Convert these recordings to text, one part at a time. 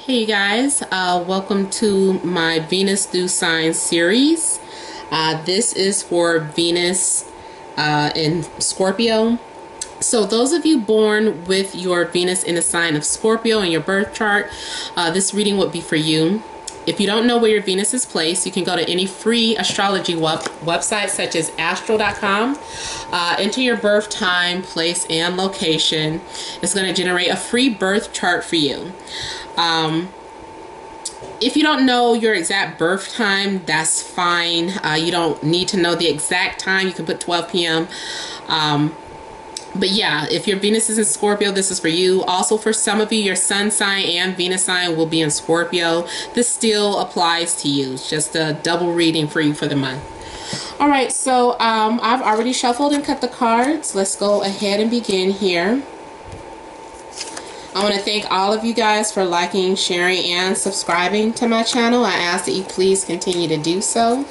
Hey you guys, welcome to my Venus through Signs series. This is for Venus in Scorpio. So those of you born with your Venus in the sign of Scorpio in your birth chart, this reading would be for you. If you don't know where your Venus is placed, you can go to any free astrology website such as astro.com. Enter your birth time, place, and location. It's going to generate a free birth chart for you. If you don't know your exact birth time, that's fine. You don't need to know the exact time. You can put 12 p.m. But yeah, if your Venus is in Scorpio, this is for you. Also, for some of you, your sun sign and Venus sign will be in Scorpio. This still applies to you. It's just a double reading for you for the month. All right, so I've already shuffled and cut the cards. Let's go ahead and begin here. I want to thank all of you guys for liking, sharing, and subscribing to my channel. I ask that you please continue to do so.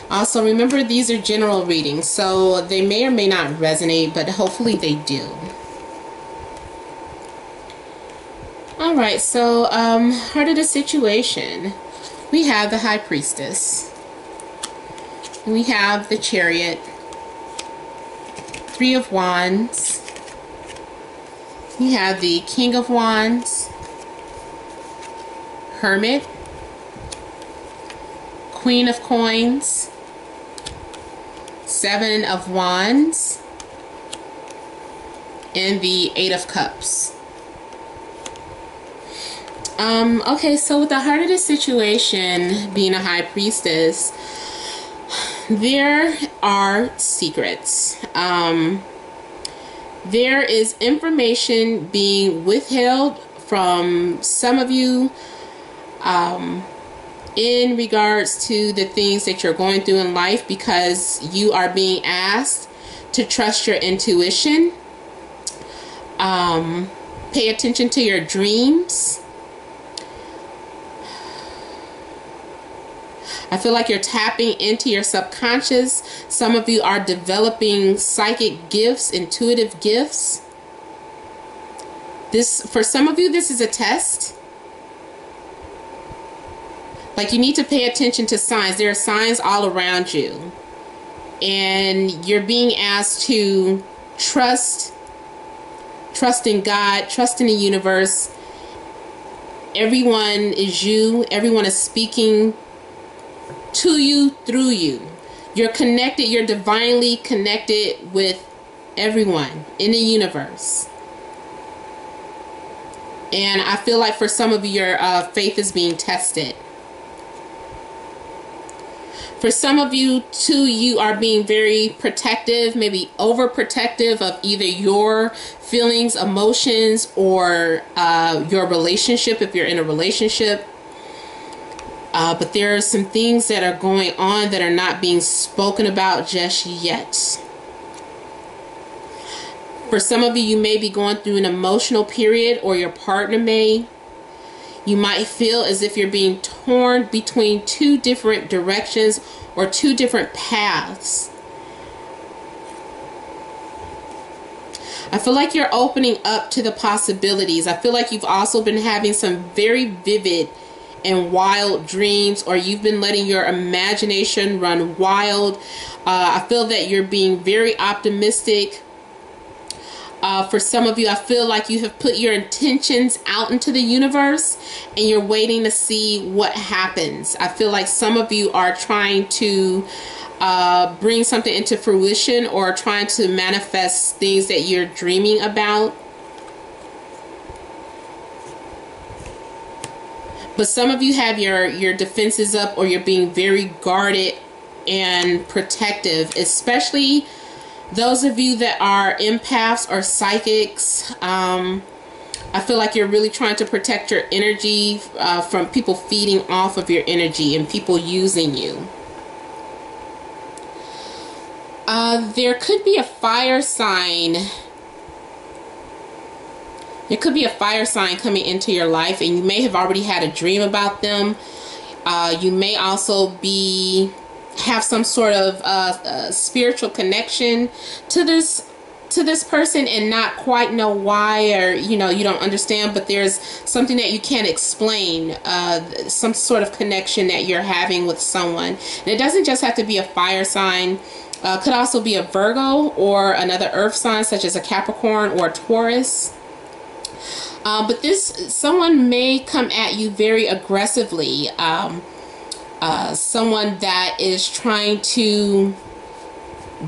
Also, remember, these are general readings, so they may or may not resonate, but hopefully they do. Alright, so, heart of the situation. We have the High Priestess. We have the Chariot. Three of Wands. We have the King of Wands. Hermit. Queen of Coins. Seven of Wands, and the Eight of Cups. Okay, so with the heart of the situation being a High Priestess, there are secrets. There is information being withheld from some of you in regards to the things that you're going through in life, because you are being asked to trust your intuition. Pay attention to your dreams. I feel like you're tapping into your subconscious. Some of you are developing psychic gifts, intuitive gifts. For some of you, this is a test. Like, you need to pay attention to signs. There are signs all around you. And you're being asked to trust in God, trust in the universe. Everyone is you. Everyone is speaking to you through you. You're connected. You're divinely connected with everyone in the universe. And I feel like for some of you, your faith is being tested. For some of you, too, you are being very protective, maybe overprotective of either your feelings, emotions, or your relationship, if you're in a relationship. But there are some things that are going on that are not being spoken about just yet. For some of you, you may be going through an emotional period, or your partner may. You might feel as if you're being torn between two different directions or two different paths. I feel like you're opening up to the possibilities. I feel like you've also been having some very vivid and wild dreams, or you've been letting your imagination run wild. I feel that you're being very optimistic. For some of you, I feel like you have put your intentions out into the universe and you're waiting to see what happens. I feel like some of you are trying to bring something into fruition, or trying to manifest things that you're dreaming about. But some of you have your defenses up, or you're being very guarded and protective, especially those of you that are empaths or psychics. I feel like you're really trying to protect your energy from people feeding off of your energy and people using you. There could be a fire sign. There could be a fire sign coming into your life, and you may have already had a dream about them. You may also have some sort of spiritual connection to this to this person and not quite know why, or you know, you don't understand, but there's something that you can't explain, some sort of connection that you're having with someone. And it doesn't just have to be a fire sign. Could also be a Virgo or another earth sign such as a Capricorn or a Taurus. But someone may come at you very aggressively. Someone that is trying to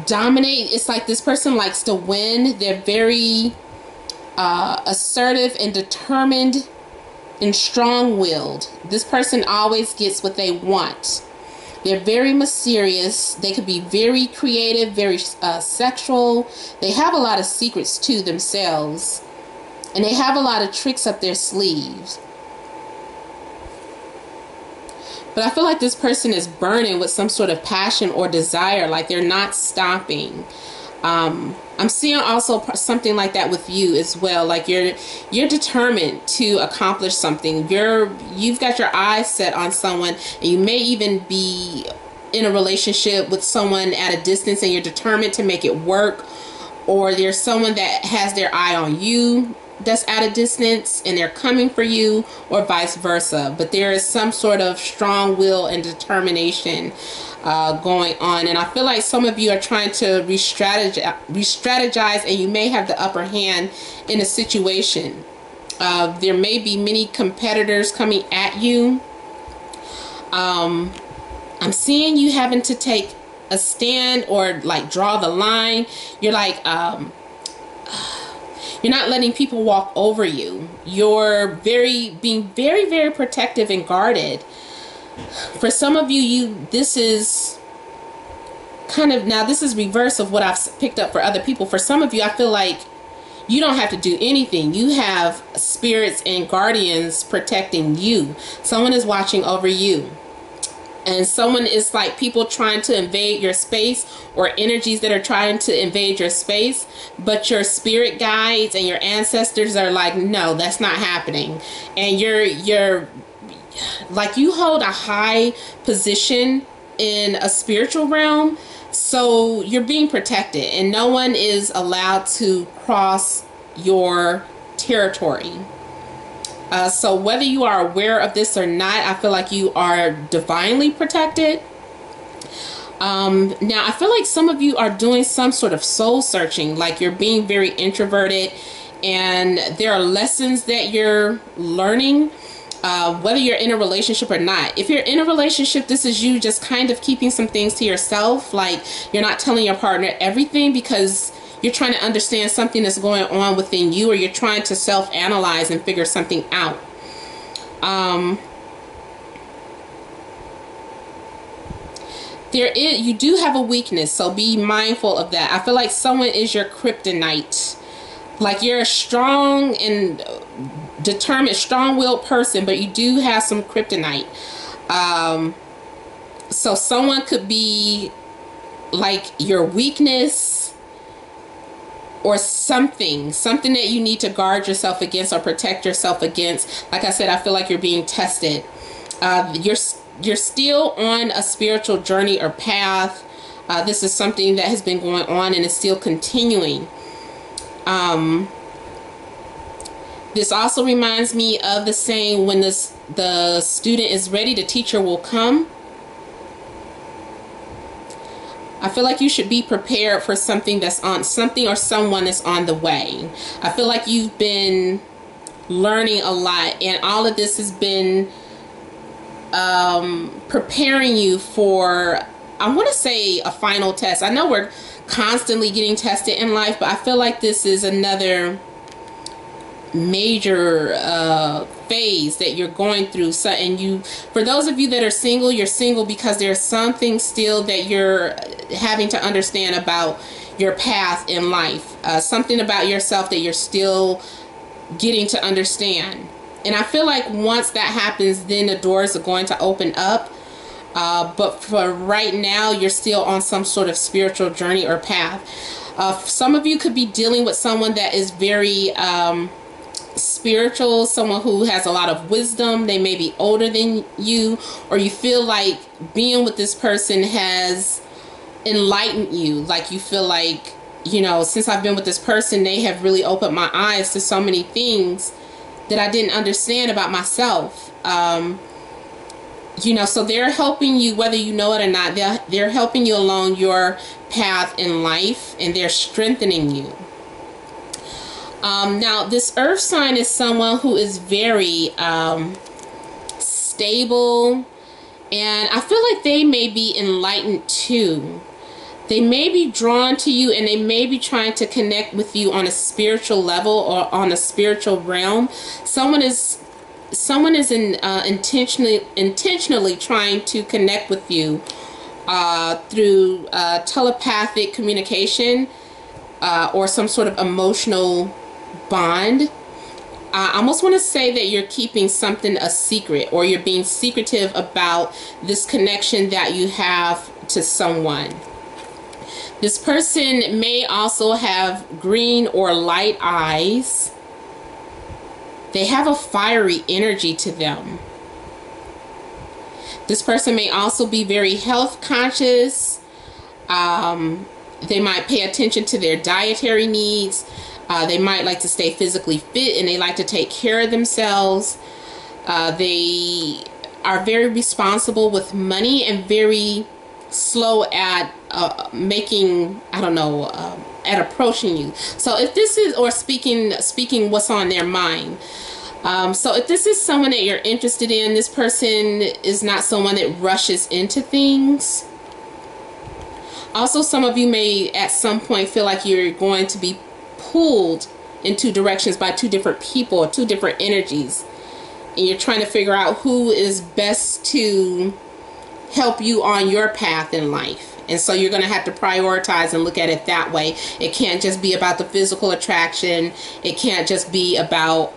dominate. It's like this person likes to win. They're very assertive and determined and strong-willed. This person always gets what they want. They're very mysterious. They could be very creative, very sexual. They have a lot of secrets to themselves. And they have a lot of tricks up their sleeves. But I feel like this person is burning with some sort of passion or desire. Like they're not stopping. I'm seeing also something like that with you as well. Like you're determined to accomplish something. You've got your eyes set on someone, and you may even be in a relationship with someone at a distance, and you're determined to make it work. Or there's someone that has their eye on you that's at a distance and they're coming for you, or vice versa. But there is some sort of strong will and determination going on. And I feel like some of you are trying to re-strategize, and you may have the upper hand in a situation. There may be many competitors coming at you. I'm seeing you having to take a stand or like draw the line. You're like, you're not letting people walk over you. You're being very, very protective and guarded. For some of you, this is kind of, now this is reverse of what I've picked up for other people. For some of you, I feel like you don't have to do anything. You have spirits and guardians protecting you. Someone is watching over you. And someone is like people trying to invade your space, or energies that are trying to invade your space, but your spirit guides and your ancestors are like, no, that's not happening. And you're like, you hold a high position in a spiritual realm, so you're being protected, and no one is allowed to cross your territory. So whether you are aware of this or not, I feel like you are divinely protected. Now, I feel like some of you are doing some sort of soul searching, like you're being very introverted, and there are lessons that you're learning, whether you're in a relationship or not. If you're in a relationship, this is you just kind of keeping some things to yourself. Like you're not telling your partner everything because you're trying to understand something that's going on within you, or you're trying to self-analyze and figure something out. You do have a weakness, so be mindful of that. I feel like someone is your kryptonite. Like you're a strong and determined, strong-willed person, but you do have some kryptonite. So someone could be like your weakness, or something that you need to guard yourself against or protect yourself against. Like I said, I feel like you're being tested. You're still on a spiritual journey or path. This is something that has been going on and is still continuing. This also reminds me of the saying, when the student is ready, the teacher will come. I feel like you should be prepared for something that's on, something or someone that's on the way. I feel like you've been learning a lot, and all of this has been preparing you for, I want to say, a final test. I know we're constantly getting tested in life, but I feel like this is another major phase that you're going through. So, and for those of you that are single, you're single because there's something still that you're having to understand about your path in life, something about yourself that you're still getting to understand. And I feel like once that happens, then the doors are going to open up. But for right now, you're still on some sort of spiritual journey or path. Some of you could be dealing with someone that is very spiritual, someone who has a lot of wisdom. They may be older than you, or you feel like being with this person has enlightened you. Like you feel like you know, since I've been with this person, they have really opened my eyes to so many things that I didn't understand about myself. You know, so they're helping you, whether you know it or not. They're helping you along your path in life, and they're strengthening you. Now, this earth sign is someone who is very stable, and I feel like they may be enlightened too. They may be drawn to you, and they may be trying to connect with you on a spiritual level or on a spiritual realm. Someone is intentionally trying to connect with you through telepathic communication or some sort of emotional bond. I almost want to say that you're keeping something a secret, or you're being secretive about this connection that you have to someone. This person may also have green or light eyes. They have a fiery energy to them. This person may also be very health conscious. They might pay attention to their dietary needs. They might like to stay physically fit, and they like to take care of themselves. They are very responsible with money and very slow at making, at approaching you. So if this is, or speaking what's on their mind. So if this is someone that you're interested in, this person is not someone that rushes into things. Also, some of you may at some point feel like you're going to be pulled in two directions by two different people or two different energies, and you're trying to figure out who is best to help you on your path in life. And so you're going to have to prioritize and look at it that way. It can't just be about the physical attraction. It can't just be about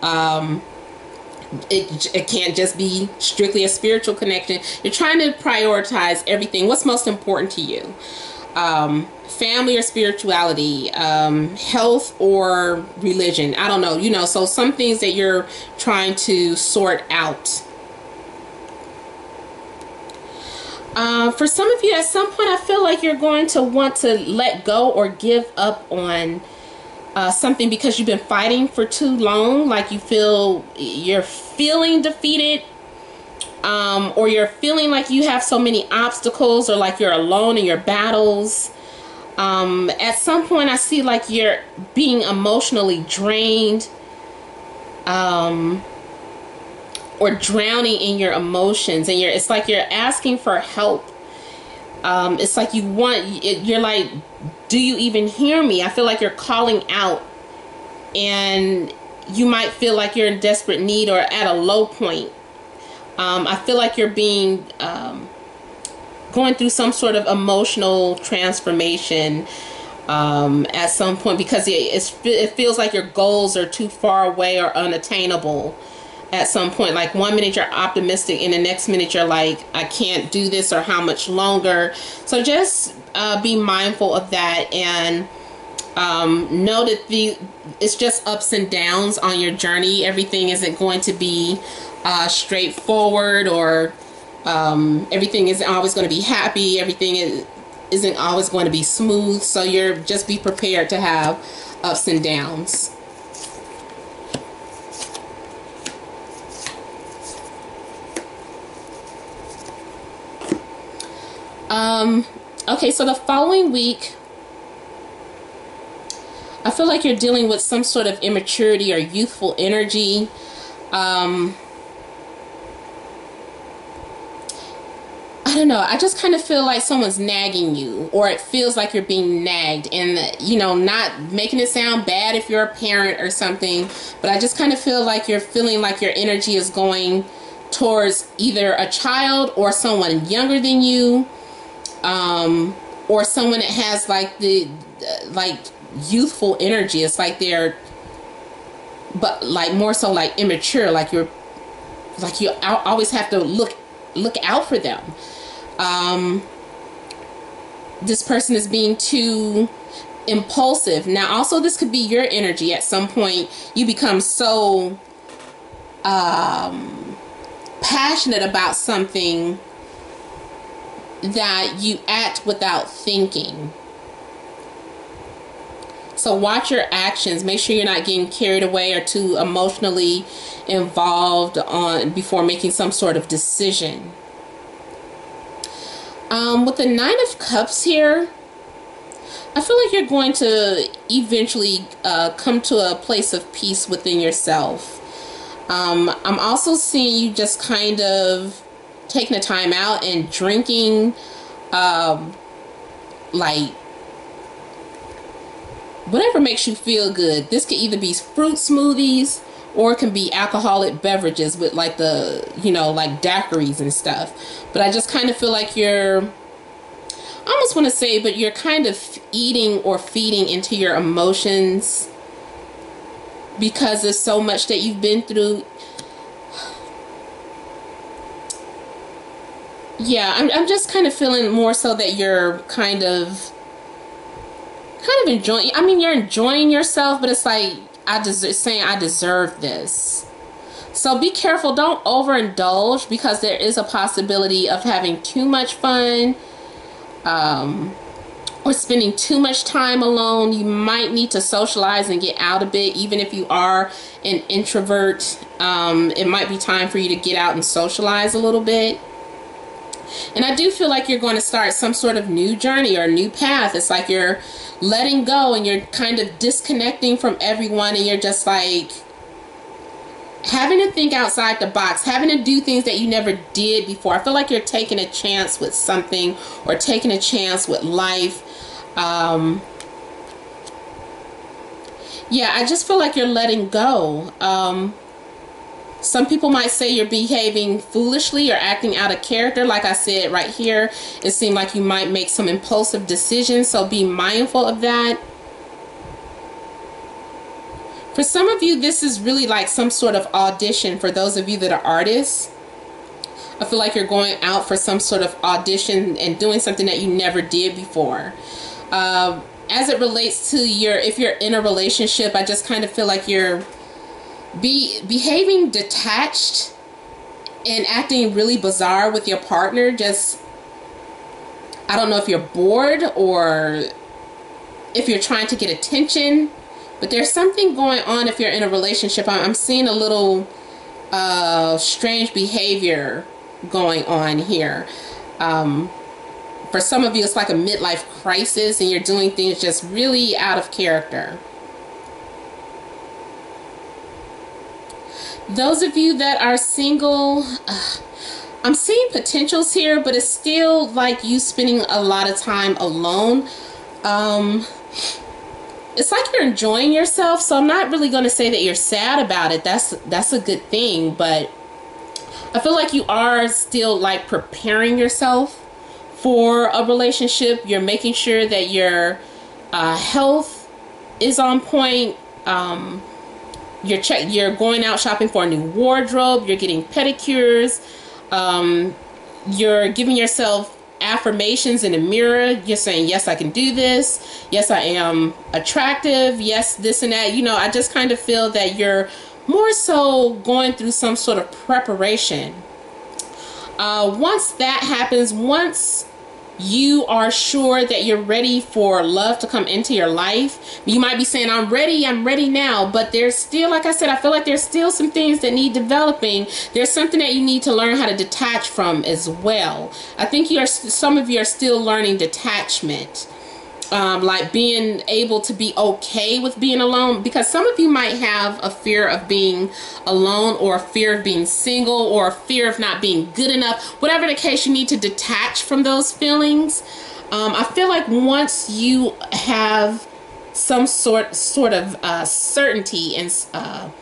it can't just be strictly a spiritual connection. You're trying to prioritize everything. What's most important to you? Family or spirituality, health or religion. I don't know, so some things that you're trying to sort out. For some of you, at some point, I feel like you're going to want to let go or give up on something because you've been fighting for too long. Like you're feeling defeated, or you're feeling like you have so many obstacles, or like you're alone in your battles. At some point, I see like you're being emotionally drained, or drowning in your emotions, and it's like you're asking for help. It's like you're like, do you even hear me? I feel like you're calling out, and you might feel like you're in desperate need or at a low point. I feel like you're being going through some sort of emotional transformation at some point, because it feels like your goals are too far away or unattainable at some point. Like one minute you're optimistic, and the next minute you're like, I can't do this, or how much longer. So just be mindful of that, and know that it's just ups and downs on your journey. Everything isn't going to be straightforward, or everything isn't always going to be happy. Everything isn't always going to be smooth. So just be prepared to have ups and downs. Okay, so the following week, I feel like you're dealing with some sort of immaturity or youthful energy. I don't know. I just kind of feel like someone's nagging you, or it feels like you're being nagged, and not making it sound bad if you're a parent or something, but I just kind of feel like you're feeling like your energy is going towards either a child or someone younger than you, or someone that has like the youthful energy. It's like but like more so like immature, like you always have to look out for them. This person is being too impulsive. Now also, this could be your energy. At some point you become so passionate about something that you act without thinking. So watch your actions. Make sure you're not getting carried away or too emotionally involved before making some sort of decision. With the Nine of Cups here, I feel like you're going to eventually come to a place of peace within yourself. I'm also seeing you just kind of taking a time out and drinking like whatever makes you feel good. This could either be fruit smoothies or it can be alcoholic beverages with like the, you know, like daiquiris and stuff. But I just kind of feel like you're, I almost want to say, but you're kind of eating or feeding into your emotions because there's so much that you've been through. Yeah, I'm just kind of feeling more so that you're kind of enjoying. I mean, you're enjoying yourself, but it's like I deserve this. So be careful. Don't overindulge because there is a possibility of having too much fun, or spending too much time alone. You might need to socialize and get out a bit, even if you are an introvert. It might be time for you to get out and socialize a little bit. And I do feel like you're going to start some sort of new journey or a new path. It's like you're letting go and you're kind of disconnecting from everyone, and you're just like having to think outside the box, having to do things that you never did before. I feel like you're taking a chance with something or taking a chance with life. Yeah, I just feel like you're letting go. Some people might say you're behaving foolishly or acting out of character. Like I said right here, it seemed like you might make some impulsive decisions, so be mindful of that. For some of you, this is really like some sort of audition. For those of you that are artists, I feel like you're going out for some sort of audition and doing something that you never did before. As it relates to if you're in a relationship, I just kind of feel like you're behaving detached and acting really bizarre with your partner. Just, I don't know if you're bored or if you're trying to get attention, but there's something going on if you're in a relationship. I'm seeing a little strange behavior going on here. For some of you, it's like a midlife crisis and you're doing things just really out of character. Those of you that are single, I'm seeing potentials here, but it's still like you spending a lot of time alone. It's like you're enjoying yourself, so I'm not really going to say that you're sad about it. That's a good thing, but I feel like you are still like preparing yourself for a relationship. You're making sure that your health is on point. You're going out shopping for a new wardrobe. You're getting pedicures. You're giving yourself affirmations in the mirror. You're saying, yes, I can do this. Yes, I am attractive. Yes, this and that. You know, I just kind of feel that you're more so going through some sort of preparation. Once that happens, once you are sure that you're ready for love to come into your life, you might be saying, I'm ready now, but there's still, like I said, I feel like there's still some things that need developing. There's something that you need to learn how to detach from as well. I think some of you are still learning detachment. Like being able to be okay with being alone, because some of you might have a fear of being alone or a fear of being single or a fear of not being good enough. Whatever the case, you need to detach from those feelings. I feel like once you have some sort of certainty and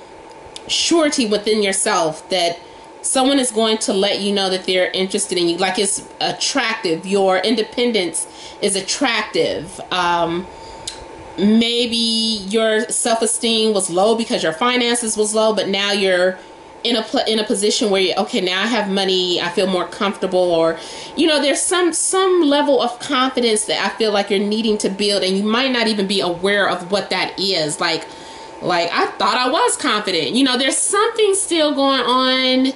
surety within yourself that someone is going to let you know that they're interested in you, like it's attractive, your independence is attractive. Maybe your self-esteem was low because your finances was low, but now you're in a position where you, okay, now I have money, I feel more comfortable, or you know, there's some level of confidence that I feel like you're needing to build, and you might not even be aware of what that is. Like I thought I was confident. You know, there's something still going on.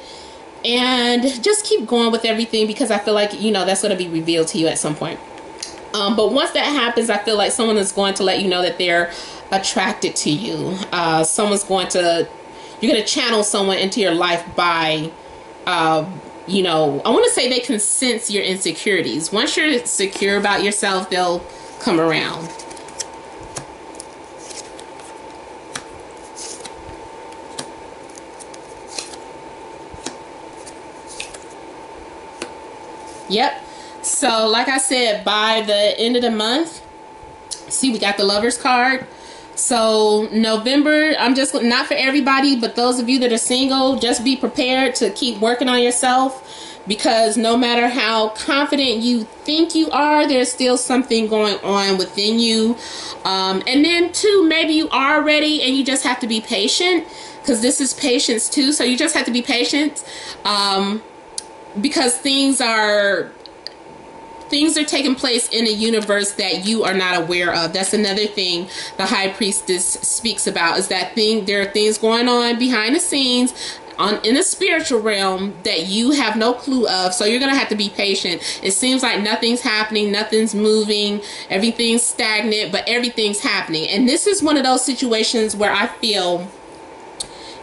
And just keep going with everything, because I feel like, you know, that's going to be revealed to you at some point. But once that happens, I feel like someone is going to let you know that they're attracted to you. You're going to channel someone into your life by, you know, I want to say they can sense your insecurities. Once you're secure about yourself, they'll come around. Yep. So like I said, by the end of the month, see, we got the Lovers card. So November, I'm just, not for everybody, but those of you that are single, just be prepared to keep working on yourself, because no matter how confident you think you are, there's still something going on within you. And then too, maybe you are ready and you just have to be patient, because this is patience too. So you just have to be patient, because things are taking place in a universe that you are not aware of. That's another thing the High Priestess speaks about, is that there are things going on behind the scenes in the spiritual realm that you have no clue of. So you're going to have to be patient. It seems like nothing's happening, nothing's moving, everything's stagnant, but everything's happening. And this is one of those situations where I feel,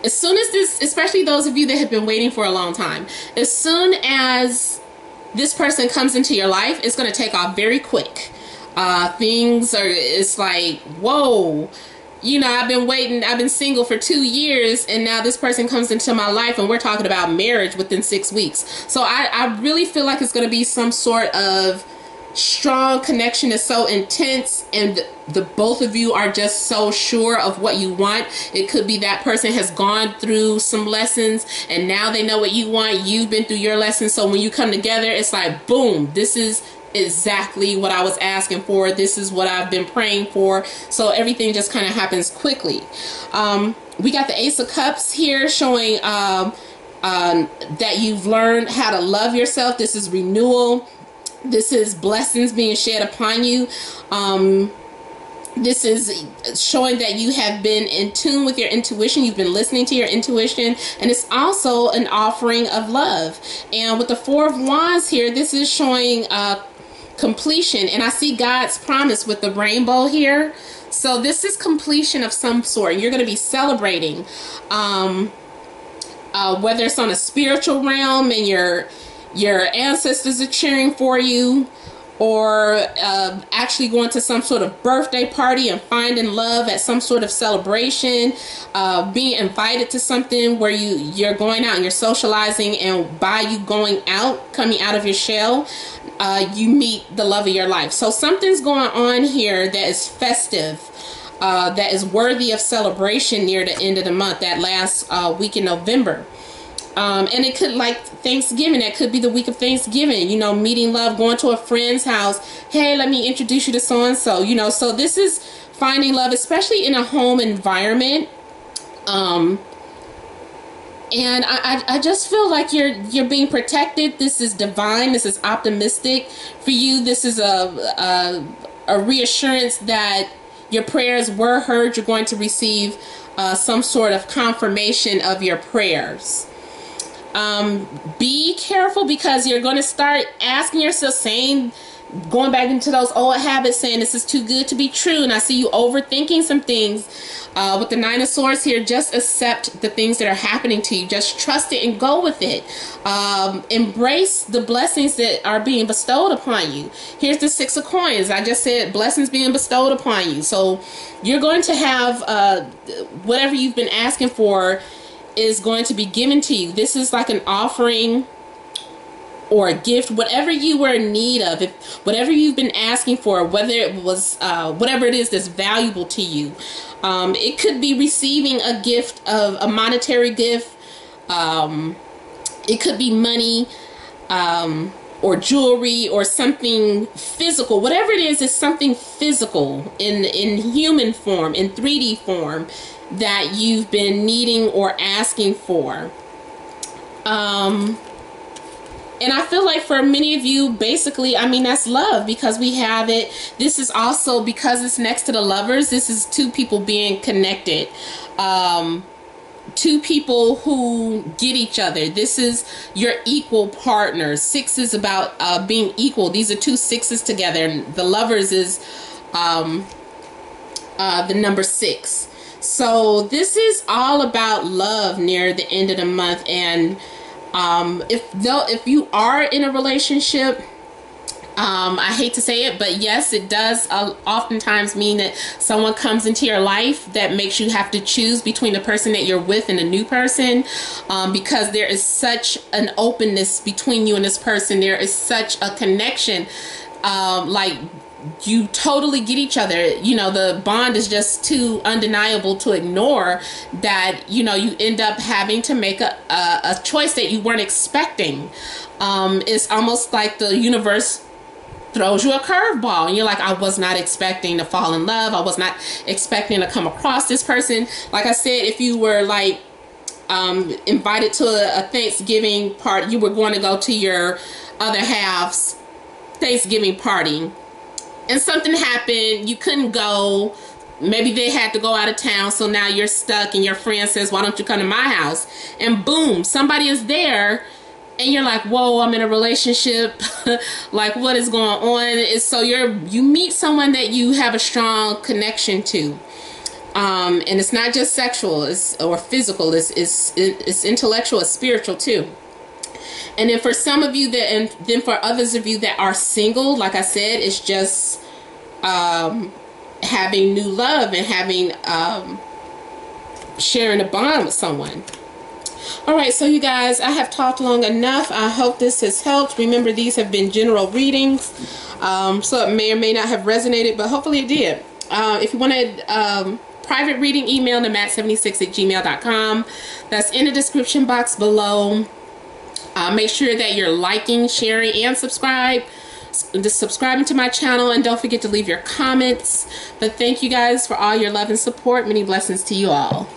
as soon as this, especially those of you that have been waiting for a long time, as soon as this person comes into your life, it's going to take off very quick. It's like, whoa, you know, I've been waiting, I've been single for 2 years, and now this person comes into my life and we're talking about marriage within 6 weeks. So I really feel like it's going to be some sort of strong connection. Is so intense, and the both of you are just so sure of what you want. It could be that person has gone through some lessons and now they know what you want. You've been through your lessons, so when you come together, it's like, boom, this is exactly what I was asking for. This is what I've been praying for. So everything just kind of happens quickly. We got the Ace of Cups here, showing that you've learned how to love yourself. This is renewal. This is blessings being shed upon you. This is showing that you have been in tune with your intuition. You've been listening to your intuition. And it's also an offering of love. And with the Four of Wands here, this is showing completion. And I see God's promise with the rainbow here. So this is completion of some sort. You're going to be celebrating. Whether it's on a spiritual realm and your ancestors are cheering for you, or actually going to some sort of birthday party and finding love at some sort of celebration, being invited to something where you're going out and you're socializing, and by you going out, coming out of your shell, you meet the love of your life. So something's going on here that is festive, that is worthy of celebration near the end of the month, that last week in November. And it could, like Thanksgiving, that could be the week of Thanksgiving, you know, meeting love, going to a friend's house. Hey, let me introduce you to so-and-so, you know. So this is finding love, especially in a home environment. And I just feel like you're being protected. This is divine. This is optimistic for you. This is a reassurance that your prayers were heard. You're going to receive some sort of confirmation of your prayers. Be careful, because you're going to start asking yourself, going back into those old habits, saying this is too good to be true. And I see you overthinking some things. With the Nine of Swords here, just accept the things that are happening to you. Just trust it and go with it. Embrace the blessings that are being bestowed upon you. Here's the Six of Coins. I just said blessings being bestowed upon you. So you're going to have whatever you've been asking for is going to be given to you. This is like an offering or a gift, whatever you were in need of, whatever you've been asking for, whether it was whatever it is that's valuable to you. It could be receiving a gift, of a monetary gift. It could be money, or jewelry, or something physical. Whatever it is something physical in human form, in 3D form, that you've been needing or asking for. And I feel like for many of you, basically, I mean, that's love, because we have it. This is also, because it's next to the Lovers, this is two people being connected. two people who get each other. This is your equal partner. 6 is about being equal. These are two sixes together, and the lovers is the number 6. So this is all about love near the end of the month. And if you are in a relationship, I hate to say it, but yes, it does oftentimes mean that someone comes into your life that makes you have to choose between the person that you're with and a new person, because there is such an openness between you and this person. There is such a connection, like you totally get each other. You know, the bond is just too undeniable to ignore, that, you know, you end up having to make a choice that you weren't expecting. It's almost like the universe throws you a curveball and you're like, I was not expecting to fall in love. I was not expecting to come across this person. Like I said, if you were like invited to a Thanksgiving party, you were going to go to your other half's Thanksgiving party, and something happened, you couldn't go, maybe they had to go out of town, so now you're stuck, and your friend says, why don't you come to my house? And boom, somebody is there, and you're like, whoa, I'm in a relationship. Like, what is going on? It's so you meet someone that you have a strong connection to, and it's not just sexual or physical, it's intellectual, it's spiritual too. And then for some of you that, and then for others of you that are single, like I said, it's just having new love and having sharing a bond with someone. All right, so you guys, I have talked long enough. I hope this has helped. Remember, these have been general readings, so it may or may not have resonated, but hopefully it did. If you wanted private reading, email to matt76@gmail.com. That's in the description box below. Make sure that you're liking, sharing, and subscribing to my channel, and don't forget to leave your comments. But thank you guys for all your love and support. Many blessings to you all.